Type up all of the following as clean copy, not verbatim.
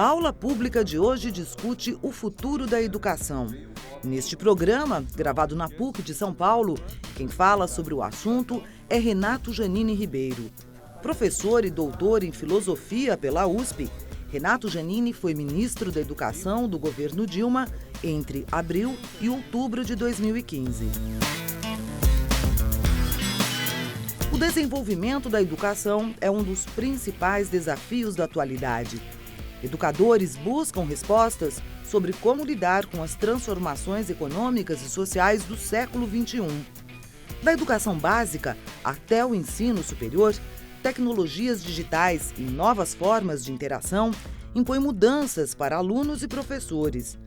A aula pública de hoje discute o futuro da educação. Neste programa, gravado na PUC de São Paulo, quem fala sobre o assunto é Renato Janini Ribeiro. Professor e doutor em filosofia pela USP, Renato Janini foi ministro da Educação do governo Dilma entre abril e outubro de 2015. O desenvolvimento da educação é um dos principais desafios da atualidade. Educadores buscam respostas sobre como lidar com as transformações econômicas e sociais do século XXI. Da educação básica até o ensino superior, tecnologias digitais e novas formas de interação impõem mudanças para alunos e professores.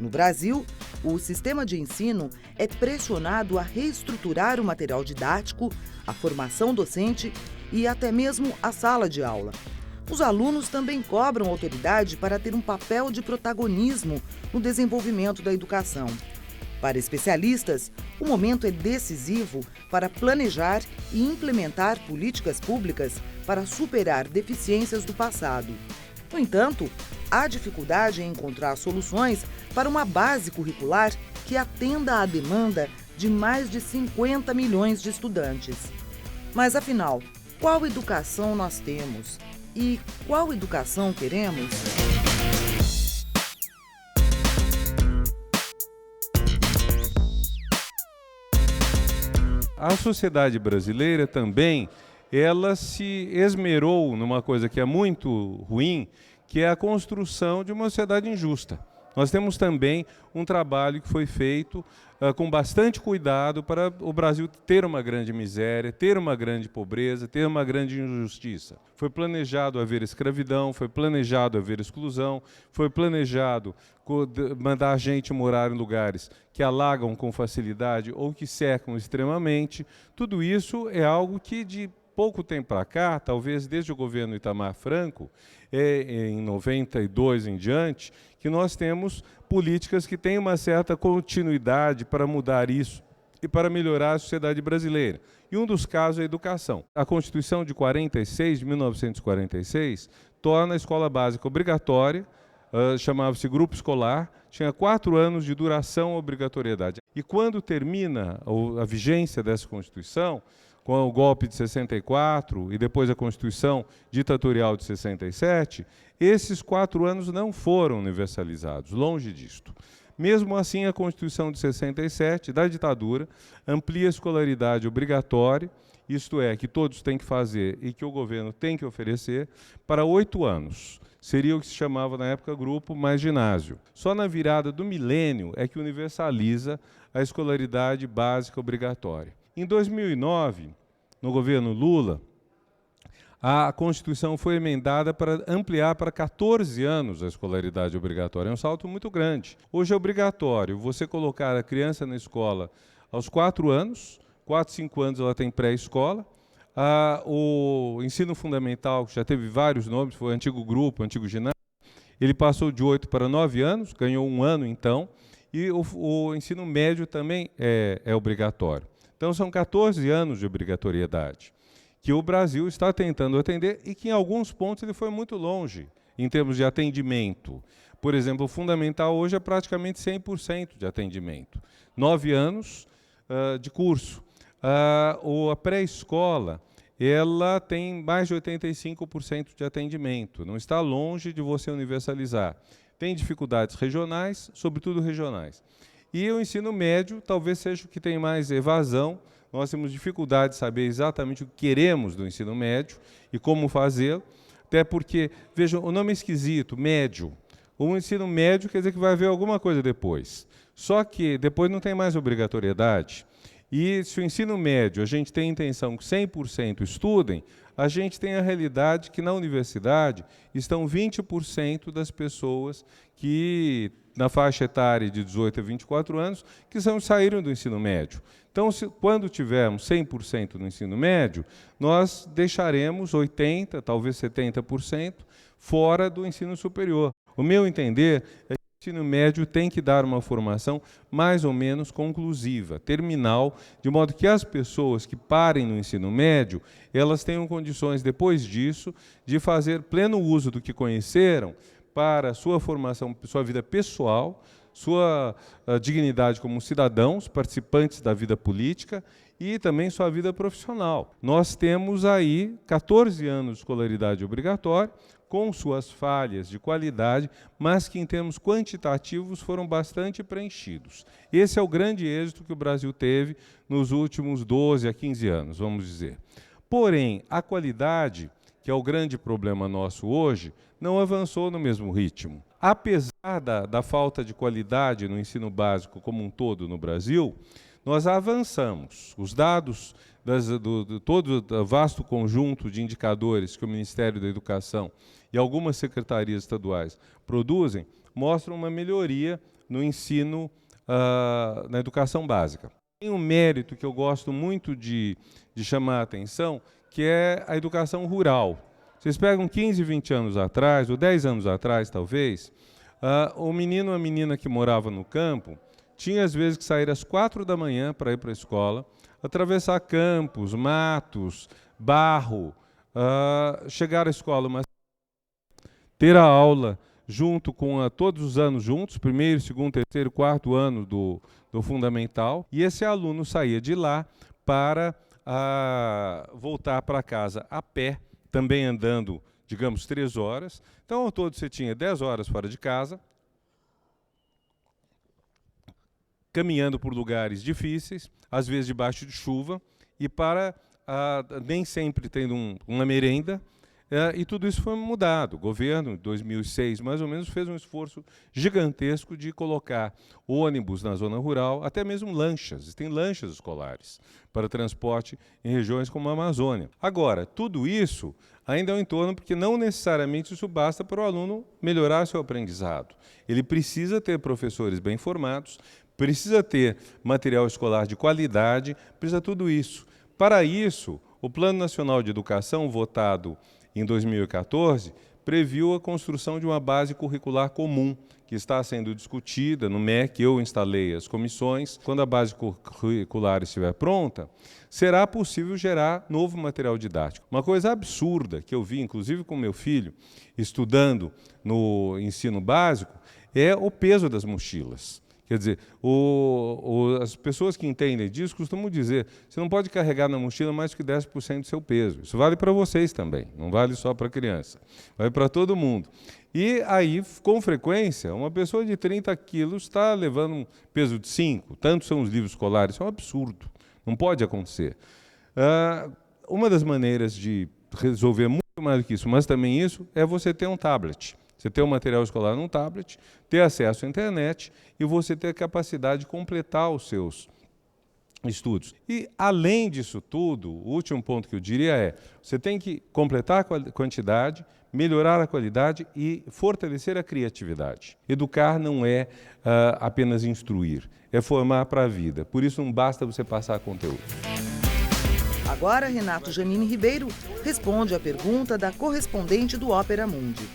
No Brasil, o sistema de ensino é pressionado a reestruturar o material didático, a formação docente e até mesmo a sala de aula. Os alunos também cobram autoridade para ter um papel de protagonismo no desenvolvimento da educação. Para especialistas, o momento é decisivo para planejar e implementar políticas públicas para superar deficiências do passado. No entanto, há dificuldade em encontrar soluções para uma base curricular que atenda à demanda de mais de 50 milhões de estudantes. Mas afinal, qual educação nós temos? E qual educação queremos? A sociedade brasileira também, ela se esmerou numa coisa que é muito ruim, que é a construção de uma sociedade injusta. Nós temos também um trabalho que foi feito com bastante cuidado para o Brasil ter uma grande miséria, ter uma grande pobreza, ter uma grande injustiça. Foi planejado haver escravidão, foi planejado haver exclusão, foi planejado mandar a gente morar em lugares que alagam com facilidade ou que secam extremamente. Tudo isso é algo que de pouco tempo para cá, talvez desde o governo Itamar Franco, em 92 em diante, que nós temos políticas que têm uma certa continuidade para mudar isso e para melhorar a sociedade brasileira. E um dos casos é a educação. A Constituição de 1946, torna a escola básica obrigatória, chamava-se grupo escolar, tinha 4 anos de duração obrigatoriedade. E quando termina a vigência dessa Constituição, com o golpe de 64 e depois a Constituição ditatorial de 67, esses 4 anos não foram universalizados, longe disto. Mesmo assim, a Constituição de 67, da ditadura, amplia a escolaridade obrigatória, isto é, que todos têm que fazer e que o governo tem que oferecer, para 8 anos. Seria o que se chamava na época grupo mais ginásio. Só na virada do milênio é que universaliza a escolaridade básica obrigatória. Em 2009, no governo Lula, a Constituição foi emendada para ampliar para 14 anos a escolaridade obrigatória. É um salto muito grande. Hoje é obrigatório você colocar a criança na escola aos 4 anos, 4, 5 anos ela tem pré-escola. O ensino fundamental, que já teve vários nomes, foi o antigo grupo, o antigo ginásio, ele passou de 8 para 9 anos, ganhou 1 ano então, e o ensino médio também é obrigatório. Então, são 14 anos de obrigatoriedade, que o Brasil está tentando atender e que, em alguns pontos, ele foi muito longe em termos de atendimento. Por exemplo, o fundamental hoje é praticamente 100% de atendimento. 9 anos de curso. A pré-escola, ela tem mais de 85% de atendimento. Não está longe de você universalizar. Tem dificuldades regionais, sobretudo regionais. E o ensino médio talvez seja o que tem mais evasão. Nós temos dificuldade de saber exatamente o que queremos do ensino médio e como fazê-lo, até porque, vejam, o nome é esquisito, médio. O ensino médio quer dizer que vai haver alguma coisa depois. Só que depois não tem mais obrigatoriedade. E se o ensino médio a gente tem a intenção que 100% estudem, a gente tem a realidade que na universidade estão 20% das pessoas que, na faixa etária de 18 a 24 anos, que saíram do ensino médio. Então, quando tivermos 100% no ensino médio, nós deixaremos 80%, talvez 70%, fora do ensino superior. O meu entender é que o ensino médio tem que dar uma formação mais ou menos conclusiva, terminal, de modo que as pessoas que parem no ensino médio, elas tenham condições, depois disso, de fazer pleno uso do que conheceram para sua formação, sua vida pessoal, sua dignidade como cidadãos, participantes da vida política e também sua vida profissional. Nós temos aí 14 anos de escolaridade obrigatória, com suas falhas de qualidade, mas que em termos quantitativos foram bastante preenchidos. Esse é o grande êxito que o Brasil teve nos últimos 12 a 15 anos, vamos dizer. Porém, a qualidade, que é o grande problema nosso hoje, não avançou no mesmo ritmo. Apesar da falta de qualidade no ensino básico como um todo no Brasil, nós avançamos. Os dados do todo o vasto conjunto de indicadores que o Ministério da Educação e algumas secretarias estaduais produzem mostram uma melhoria no ensino, na educação básica. Tem um mérito que eu gosto muito de chamar a atenção, que é a educação rural. Vocês pegam 15, 20 anos atrás, ou 10 anos atrás, talvez, o menino ou a menina que morava no campo tinha, às vezes, que sair às 4 da manhã para ir para a escola, atravessar campos, matos, barro, chegar à escola, ter a aula junto com todos os anos juntos, primeiro, segundo, terceiro, quarto ano do fundamental, e esse aluno saía de lá para voltar para casa a pé, também andando, digamos, 3 horas. Então, ao todo, você tinha 10 horas fora de casa, caminhando por lugares difíceis, às vezes debaixo de chuva, e nem sempre tendo uma merenda, e tudo isso foi mudado. O governo, em 2006, mais ou menos, fez um esforço gigantesco de colocar ônibus na zona rural, até mesmo lanchas. Tem lanchas escolares para transporte em regiões como a Amazônia. Agora, tudo isso ainda é um entorno, porque não necessariamente isso basta para o aluno melhorar seu aprendizado. Ele precisa ter professores bem formados, precisa ter material escolar de qualidade, precisa tudo isso. Para isso, o Plano Nacional de Educação, votado em 2014, previu a construção de uma base curricular comum, que está sendo discutida no MEC. Eu instalei as comissões. Quando a base curricular estiver pronta, será possível gerar novo material didático. Uma coisa absurda que eu vi, inclusive com meu filho, estudando no ensino básico, é o peso das mochilas. Quer dizer, as pessoas que entendem disso costumam dizer: você não pode carregar na mochila mais que 10% do seu peso. Isso vale para vocês também, não vale só para a criança, vale para todo mundo. E aí, com frequência, uma pessoa de 30 quilos está levando um peso de 5, tantos são os livros escolares, isso é um absurdo, não pode acontecer. Uma das maneiras de resolver muito mais do que isso, mas também isso, é você ter um tablet. Você ter o material escolar num tablet, ter acesso à internet e você ter a capacidade de completar os seus estudos. E, além disso tudo, o último ponto que eu diria é: você tem que completar a quantidade, melhorar a qualidade e fortalecer a criatividade. Educar não é apenas instruir, é formar para a vida. Por isso, não basta você passar conteúdo. Agora, Renato Janine Ribeiro responde à pergunta da correspondente do Ópera Mundi.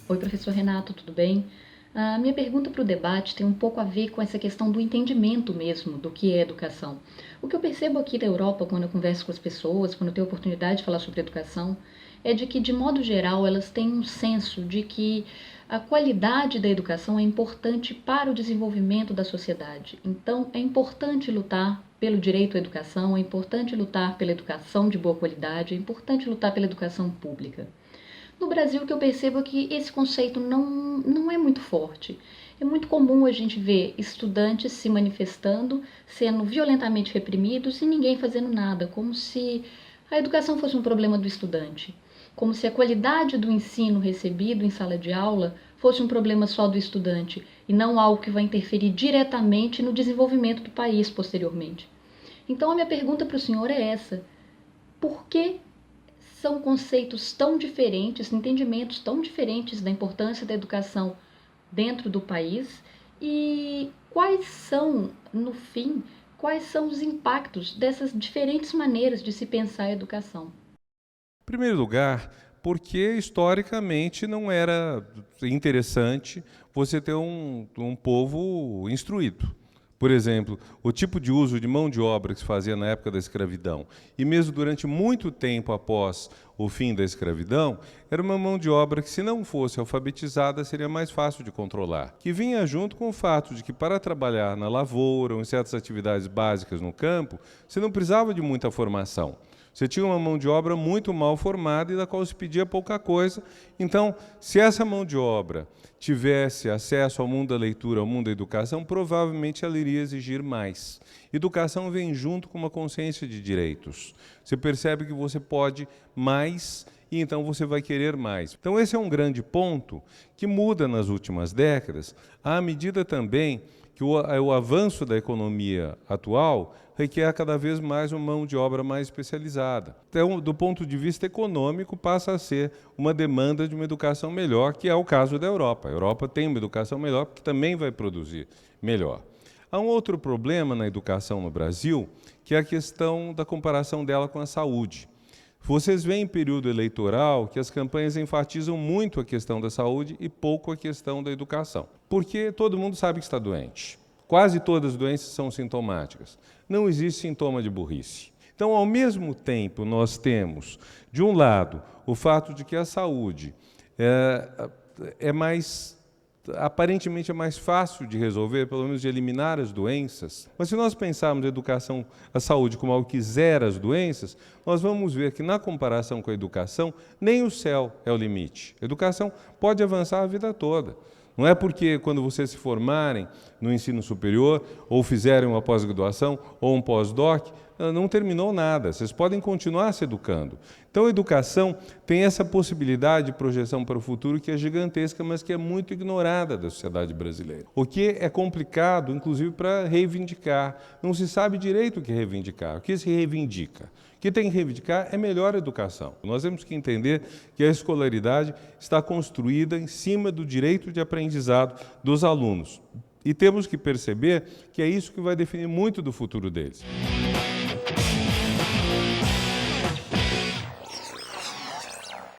Oi, professor Renato, tudo bem? A minha pergunta para o debate tem um pouco a ver com essa questão do entendimento mesmo do que é educação. O que eu percebo aqui da Europa, quando eu converso com as pessoas, quando eu tenho a oportunidade de falar sobre educação, é de que, de modo geral, elas têm um senso de que a qualidade da educação é importante para o desenvolvimento da sociedade. Então, é importante lutar pelo direito à educação, é importante lutar pela educação de boa qualidade, é importante lutar pela educação pública. No Brasil, o que eu percebo é que esse conceito não é muito forte. É muito comum a gente ver estudantes se manifestando, sendo violentamente reprimidos e ninguém fazendo nada, como se a educação fosse um problema do estudante, como se a qualidade do ensino recebido em sala de aula fosse um problema só do estudante e não algo que vai interferir diretamente no desenvolvimento do país posteriormente. Então, a minha pergunta para o senhor é essa: por que são conceitos tão diferentes, entendimentos tão diferentes da importância da educação dentro do país, e quais são, no fim, quais são os impactos dessas diferentes maneiras de se pensar a educação? Em primeiro lugar, porque historicamente não era interessante você ter um povo instruído. Por exemplo, o tipo de uso de mão de obra que se fazia na época da escravidão, e mesmo durante muito tempo após o fim da escravidão, era uma mão de obra que, se não fosse alfabetizada, seria mais fácil de controlar. Que vinha junto com o fato de que, para trabalhar na lavoura ou em certas atividades básicas no campo, você não precisava de muita formação. Você tinha uma mão de obra muito mal formada e da qual se pedia pouca coisa. Então, se essa mão de obra tivesse acesso ao mundo da leitura, ao mundo da educação, provavelmente ela iria exigir mais. Educação vem junto com uma consciência de direitos. Você percebe que você pode mais e então você vai querer mais. Então, esse é um grande ponto que muda nas últimas décadas, à medida também que o avanço da economia atual requer cada vez mais uma mão de obra mais especializada. Então, do ponto de vista econômico, passa a ser uma demanda de uma educação melhor, que é o caso da Europa. A Europa tem uma educação melhor, porque também vai produzir melhor. Há um outro problema na educação no Brasil, que é a questão da comparação dela com a saúde. Vocês veem em período eleitoral que as campanhas enfatizam muito a questão da saúde e pouco a questão da educação. Porque todo mundo sabe que está doente. Quase todas as doenças são sintomáticas. Não existe sintoma de burrice. Então, ao mesmo tempo, nós temos, de um lado, o fato de que a saúde aparentemente é mais fácil de resolver, pelo menos de eliminar as doenças. Mas se nós pensarmos a educação, a saúde como algo que zera as doenças, nós vamos ver que, na comparação com a educação, nem o céu é o limite. A educação pode avançar a vida toda. Não é porque, quando vocês se formarem no ensino superior, ou fizerem uma pós-graduação, ou um pós-doc, não terminou nada. Vocês podem continuar se educando. Então, a educação tem essa possibilidade de projeção para o futuro que é gigantesca, mas que é muito ignorada da sociedade brasileira. O que é complicado, inclusive, para reivindicar. Não se sabe direito o que reivindicar. O que se reivindica? O que tem que reivindicar é melhor educação. Nós temos que entender que a escolaridade está construída em cima do direito de aprendizado dos alunos. E temos que perceber que é isso que vai definir muito do futuro deles.